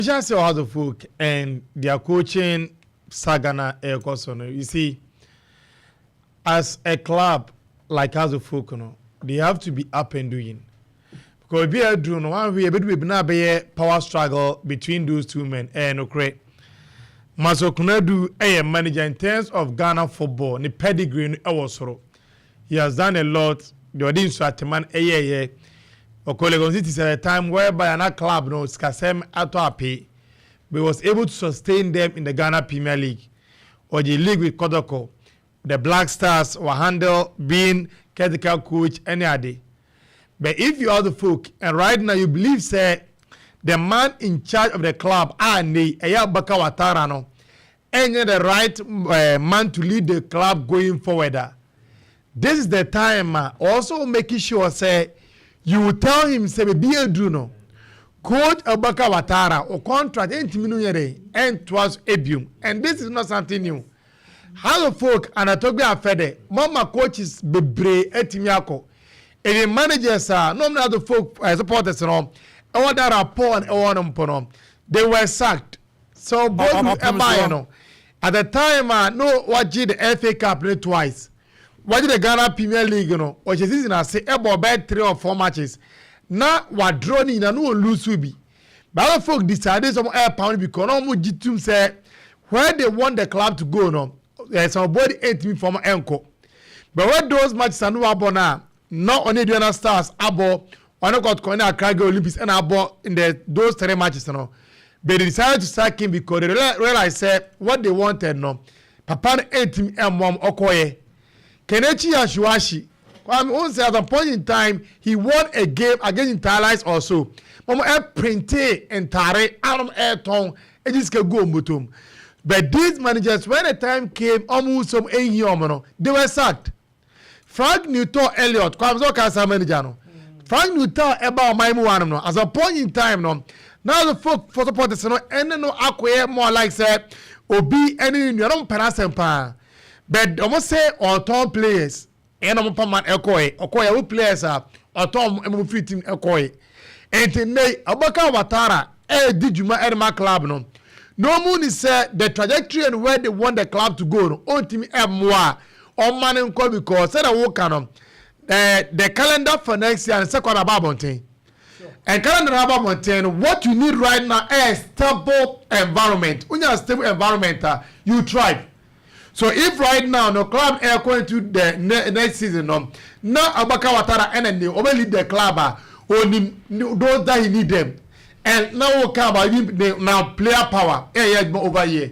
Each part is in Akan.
Just how the folk and their coaching Sagana Air Kosono. You see, as a club like House Folk, they have to be up and doing. Because we are doing one way, but we now be a power struggle between those two men. And okay, Masokuna do a manager in terms of Ghana football, the pedigree also. He has done a lot. The audience at man a Okolegon City is at a time whereby another club no Skasem Ato pay, but was able to sustain them in the Ghana Premier League or the league with Kotoko. The Black Stars were handled being caretaker coach any day. But if you are the folk and right now you believe say the man in charge of the club and the Baka Watarano and the right man to lead the club going forward. This is the time also making sure say you will tell him say be a Bruno coach Abaka Watara or contract and twas Ebium, and this is not something new. How the folk and Atogbe Afede mama coaches bebre etimiako and the managers are no other folk supporters no all that rapport and all they were sacked. So both at the time no what did the FA Cup play twice. What did the Ghana Premier League, which is season I say about 3 or 4 matches. Now what drawn in and no lose will be. But other folk decided some air pound because no more G2 say where they want the club to go no. There's somebody 8 from Enko. But when those matches are no abona, not only the Stars abo, one got corner Craig Olympics and abo in those 3 matches no. But they decided to sack him because they realized say what they wanted no. Papa 8 and mom Okoye. Kenechi Ashuashi, at a point in time, he won a game against Inter also. Mama printe and tare out air tongue and just go mutum. But these managers, when the time came, almost some they were sacked. Frank Newton Elliott, manager. Frank Newton about my one as a point in time no. Now the folk for supporters no and no acquire more like said Obi any you don't pass. But almost say all top players and I'm man Okoye who players are or Tom free team Okoye. And today Abaka Watara did you my club no. No moon is the trajectory and where they want the club to go no on team moi on man and call because said I walk on the calendar for next year and second about mountain. And calendar about mountain, what you need right now is stable environment. When you have stable environment, you thrive. So if right now no club are going to the next season no now Abaka Watara and they only lead the club only those that he need them and now we come about now player power over here.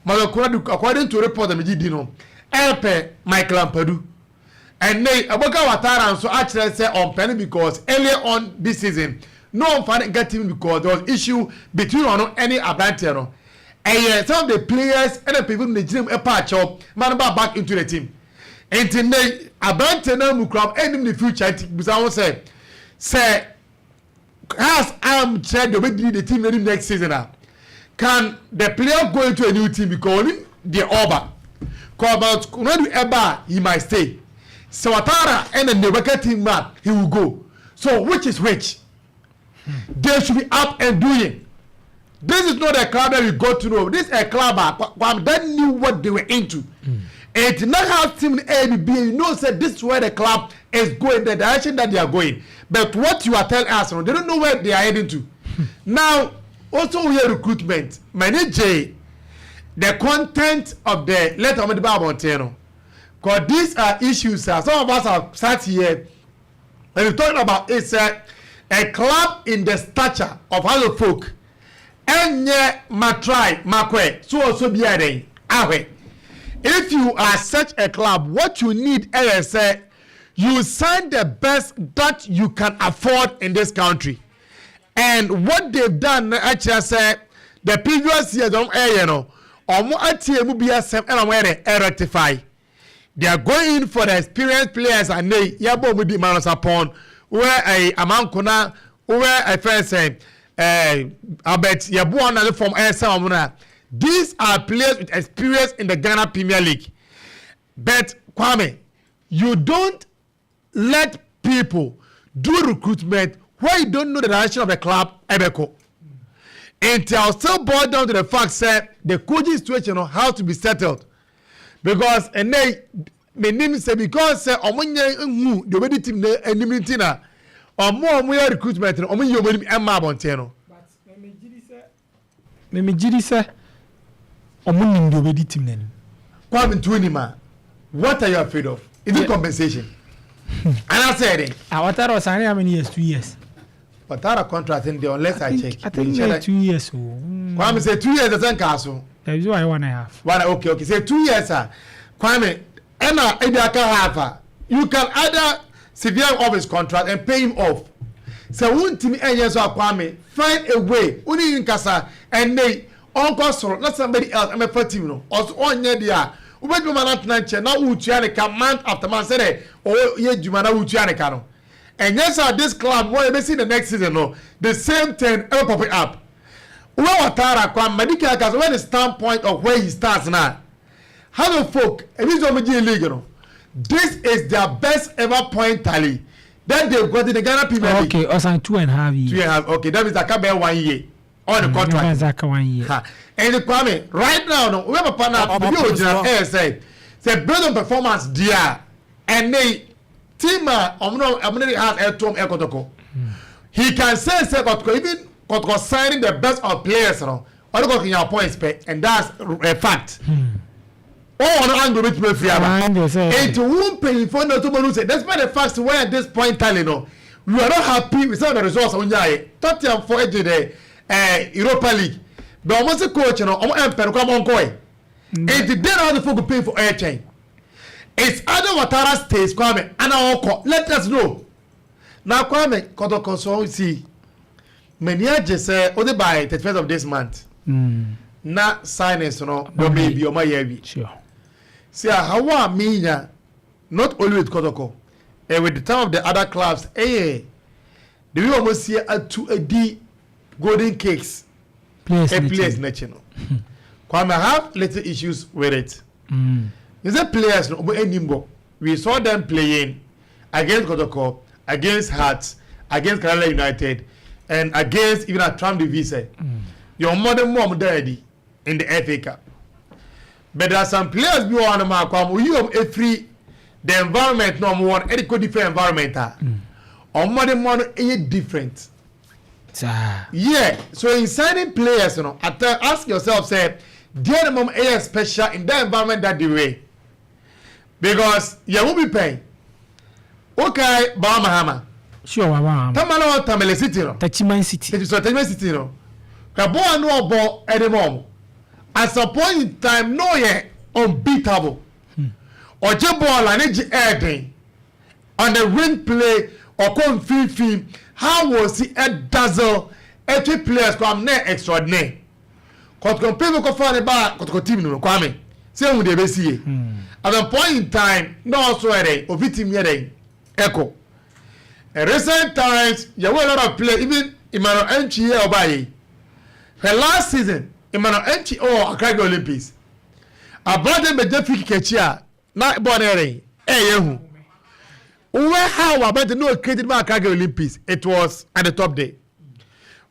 According to report the Medino Elpe Michael Ampadu and they Abaka Watara and so actually say on penny because earlier on this season no one found get him because there was issue between any Abantero. And some of the players and the people in the gym a patch up, man back into the team. And today, about the club and in the future, because I will say, as I'm said, the team in next season. Can the player go into a new team because the Oba? Because when Eba, he might stay. So Atara and then the worker team man, he will go. So which is which? They should be up and doing. This is not a club that we got to know. This is a club that knew what they were into. And to not have team A, B, you know, said this is where the club is going, the direction that they are going. But what you are telling us, they don't know where they are heading to. Now, also we have recruitment. My name J, the content of the letter of Madibah Montano. Because these are issues, some of us have sat here and we're talking about it's a club in the stature of other folk. Enye matrai makwe so also be aden ahwe. If you are such a club, what you need is say you sign the best that you can afford in this country. And what they've done actually say the previous years on omo atiemu be asem and rectify. They are going in for the experienced players and they yabo mudi manos upon where a amankona where a first say I bet you born from ASA. These are players with experience in the Ghana Premier League. But Kwame, you don't let people do recruitment where you don't know the direction of the club. Ebeko. And I'll still boil down to the fact that the coaching situation how to be settled. Because and they me name say because say omonye nhu the way team na enimity na omo recruitment no omo yomani emma abonte no. But me gidi say omo nim the way team na. Kwame Ntuanima, what are you afraid of? Is it compensation? And I said it. Watara was how many years? 2 years. Watara contract in there unless I check. I think 2 years. Kwame say 2 years doesn't castle. That is why 1.5. Okay. Say 2 years, sir. Kwame, Emma, half. You can either severe off his contract and pay him off. So one team years of Kwame, find a way. Only in Casa and they uncle sorrow, not somebody else. I'm a party, you know. Also on year. Ubet manat nanche na uchianika month after month say oh ye jumana uchianika no. And yes this club what you see the next season no the same thing ever pop it up. Where Watara kwa Madika cause when the standpoint of where he starts now. How the folk if it's Omiji league no. This is their best ever point tally. Then they've got in the Ghana Premier League. Okay, also 2.5 years. 2.5 okay that means that can be 1 year on the contract. That's 1 year. And the Kwame, right now, no, we have a partner, the original air say build on performance, dear, and they team, has air tom air Kotoko. He can say, Kotoko, even Kotoko signing the best of players, no, or in your points, and that's a fact. Oh, no, I'm going to be free. And to whom pay for no to say, despite the fact where at this point, telling no, we are not happy with some of the results on Jai. Tottenham for the Europa League. But almost a coach, you know, come on, koi. And the day how the folk pay for air chain. It's other Watara stays, Kwame, and our let us know. Now, Kwame, Kotoko, so see. Many just say, only by the 31st of this month. Na signings, you know, but maybe or my year. Sure. See, how are me, not only with Kotoko, and with the time of the other clubs, the we almost see a 2 golden cakes. Players national. Kwame have little issues with it. Is a players no anymore. We saw them playing against Kotoko, against Hearts, against Kerala United, and against even a Trump Divisa. Your mom daddy in the FA Cup. But there are some players be on the mark. You have a free the environment no more any different environment. Or mother is different. Yeah, so in signing players, you know, ask yourself, say, dear mom, is special in that environment that the way. Because you will be paying. Okay, Bahama. Sure, Tamala Tamale City, no. Tachiman City. It is a Tachiman City, no. Kabo no ball at the moment. At some point in time, no, yet unbeatable. Or Jaball and Edge Airday on the ring play or come film. How was he a dazzle? Every players come near extraordinary. Kotoko people go find about Kotoko team no Kwame. Say who they be see. At a point in time, no also a of team here echo. In recent times, you have a lot of players, even Emmanuel Enchi here or by. For last season, Emmanuel Enchi Accra Olympics. I brought them a Jeffrey Kechia, not born here. Hey, where how about the no created by Accra Olympics? It was at the top day.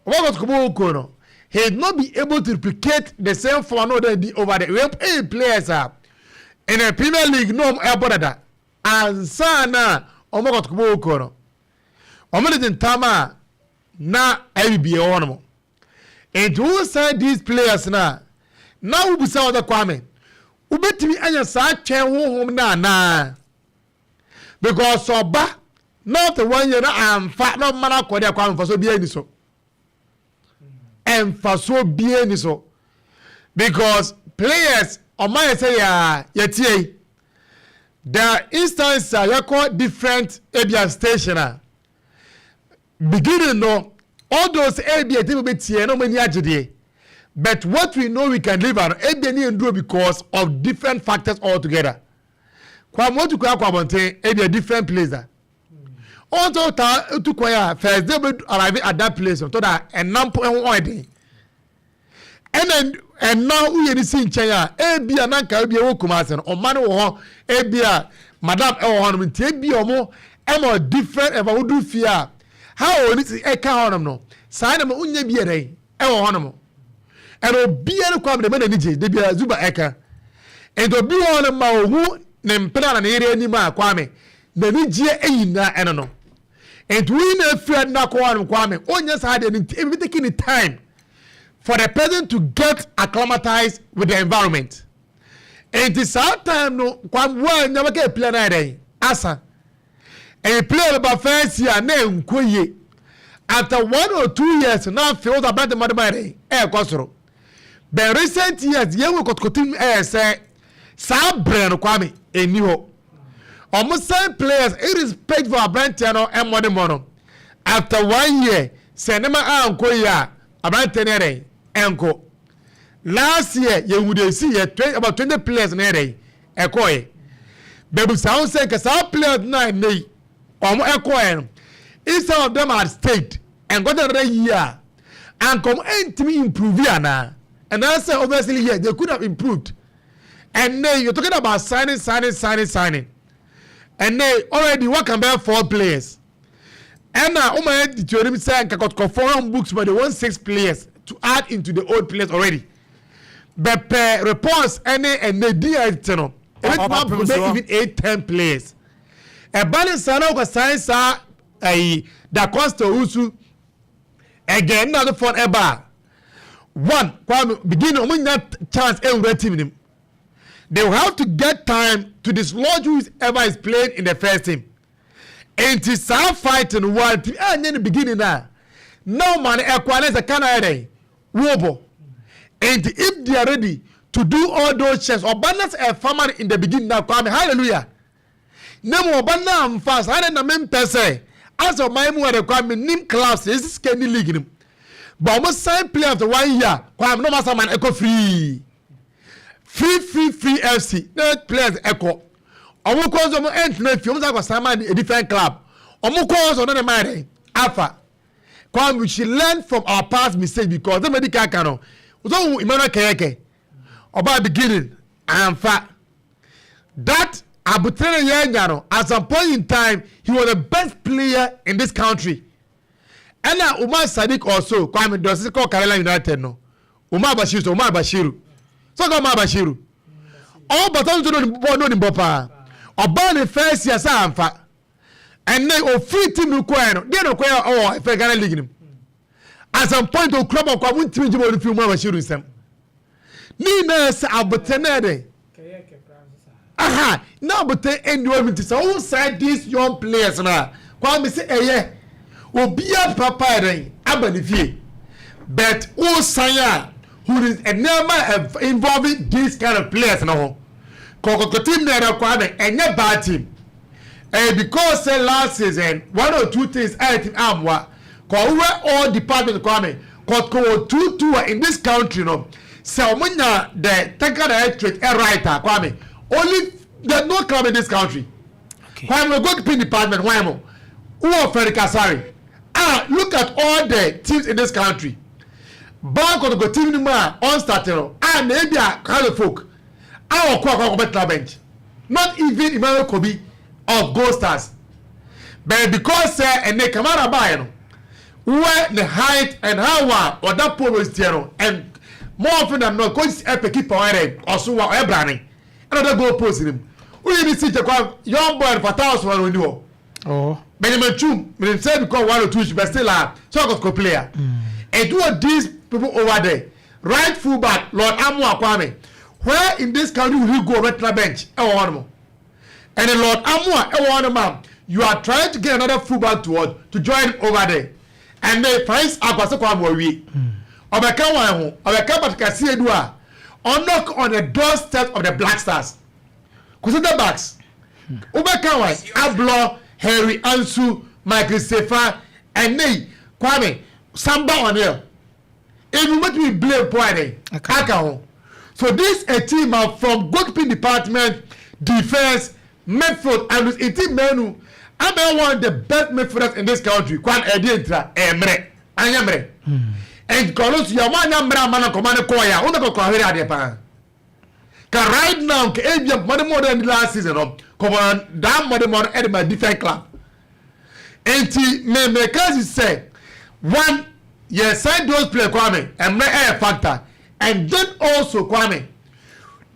What was Kono? He had not been able to replicate the same form over there. We have 8 players in a Premier League, no airport. And Sana, Omogot Kono. Omolit Tama, na IBA on. And who said these players now? Now we saw the Kwame. Ubeti and your side chair home na. Because so ba not the 1 year I'm fat no man akọ Kwame for so be any so. And for so be any so. Because players on my say yetie the instance you call different area station beginning no all those area team be tie no many agide. But what we know we can live on area do because of different factors altogether. Kwame what to kwa Kwabonte a different place there. Also to kwaya first they will arrive at that place so that and nampo en and then and now we are seeing China e bia na ka bia wo Kumasi o man wo ho e bia madam e wo ho no tie bia omo e mo different e ba wo do fear how only e ka ho no sai na mo unya bia dai e wo ho no and obiara kwam de mana nije de bia zuba eka and obi won ma ohu ne mpena na ere ani ma kwame na nije eyina eno no and we na friend na kwame onya sa de ni taking time for the person to get acclimatized with the environment. And this time no kwam wa nya make play na dey asa and play about first year na nkoye after 1 or 2 years now feels about the Madibah kosoro but recent years ye we Kotoko say sa brain kwame eni ho almost same players irrespective for Abrantano and Modimono after 1 year say nema ankoye a Abrantano enko last year you would see about 20 players na dey ekoye but sound say cause our players na nei ekoye if some of them had stayed and got another year and come and to me improve and I say obviously yeah they could have improved and then you're talking about signing and they already work on about 4 players and now my the say Kotoko foreign books but they want 6 players to add into the old players already but per reports and they did even 8-10 players a balance sana science da Costa Usu again not the fun ever one begin chance every team they will have to get time to dislodge whoever is playing in the first team and to start fighting one team and in the beginning now no man equalize a Canada wobo and if they are ready to do all those checks or balance a farmer in the beginning now come hallelujah no more banana fast I don't know per se as of my mother kwame nim class is scanning league but almost same player of the 1 year kwame no master man echo free FC no players echo omo cause omo entry fi omo za kwasama a different club omo cause on the mind alpha kwame we should learn from our past mistakes because the medical canon so Emmanuel Keke about beginning and fact that Abutere Yenyano, at some point in time, he was the best player in this country. And now Umar Sadiq also, Kwame Dosis called Kerala United no. Umar Bashiru. So go Umar Bashiru. All but all to know the Bopa. Oba the first year Samfa. And then o free team no kwano. They no kwano oh if Ghana league. At some point the club of Kwame team jibo the film Umar Bashiru sem. Ni na sa Abutere aha now but they end you so who said these young players now kwame say yeah obia papa den abanifie but who say who is never involving these kind of players now Kotoko team na kwame enye bad team because last season 1 or 2 things I think amwa ko all departments kwame Kotoko 2 in this country no so munya the technical directorate writer kwame only there's no club in this country. Okay. Why am I going to pin department? Why am I? Who are Ferry Kasari? Look at all the teams in this country. Bank of the team on starter and maybe a kind of folk. Our club bench. Not even Emmanuel Kobe of Gold Stars. But because and they come out of Bayern, where the height and how or that pole is there, and more often than not, coach epic keeper or so or branding. Another goal post him. We need to see the young boy for 1,000 when you oh. Benjamin Chum, we said because 1 or 2 but still a soccer player. And two of these people over there, right fullback, Lord Amu Kwame, where in this country will you go right to the bench? And the Lord Amu, you are trying to get another fullback to join over there. And they find Akwase Kwame we. Obeka wan ho, obeka batkasi edua. On knock on the doorstep of the Black Stars. Kusita backs. Ubeka wan Ablo, Harry Ansu, Michael Sefa, and Ney Kwame Samba on here. Even what we blame Poine. Aka. So this a team from goalkeeping department, defense, midfield, and with a team menu. I want the best midfielders in this country. Kwan Edientra, Emre, Anyamre. And Carlos, you want Yamra man command Koya, on the Kohira de Pan. Can right now, Abia money more than the last season of command damn money more at my defense club. And because you say, one, yes, send those play Kwame, and may air factor, and then also Kwame,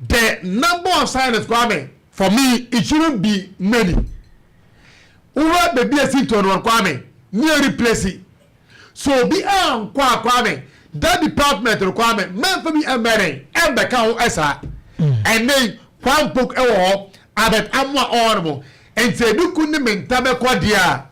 the number of signings Kwame, for me it shouldn't be many. Ura baby a sit on Kwame, near replace it. So be Kwame, that department Kwame, man for me a man, and the cow esa, and then one book about Amwa honorable, and say you couldn't maintain Quadia.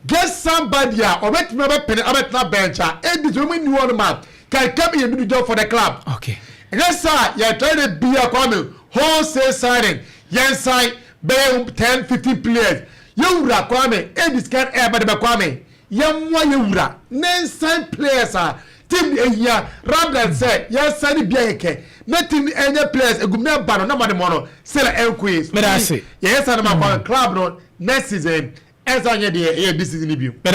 Get somebody or let me pen about that bench, and this woman you want man can come in and do the job for the club. Okay. And yes, sir, you're trying to be a Kwame, wholesale signing, yes, sign, 10, 15 players. Yura Kwame, and this can air by the Kwame. Yamwa Yura, nine sign players are team a year rather than say, yes, Sunny Bianke, nothing any players, a good man, but no money mono, sell a quiz. But I say, yes, I'm a club note next season, as I had this is in the view.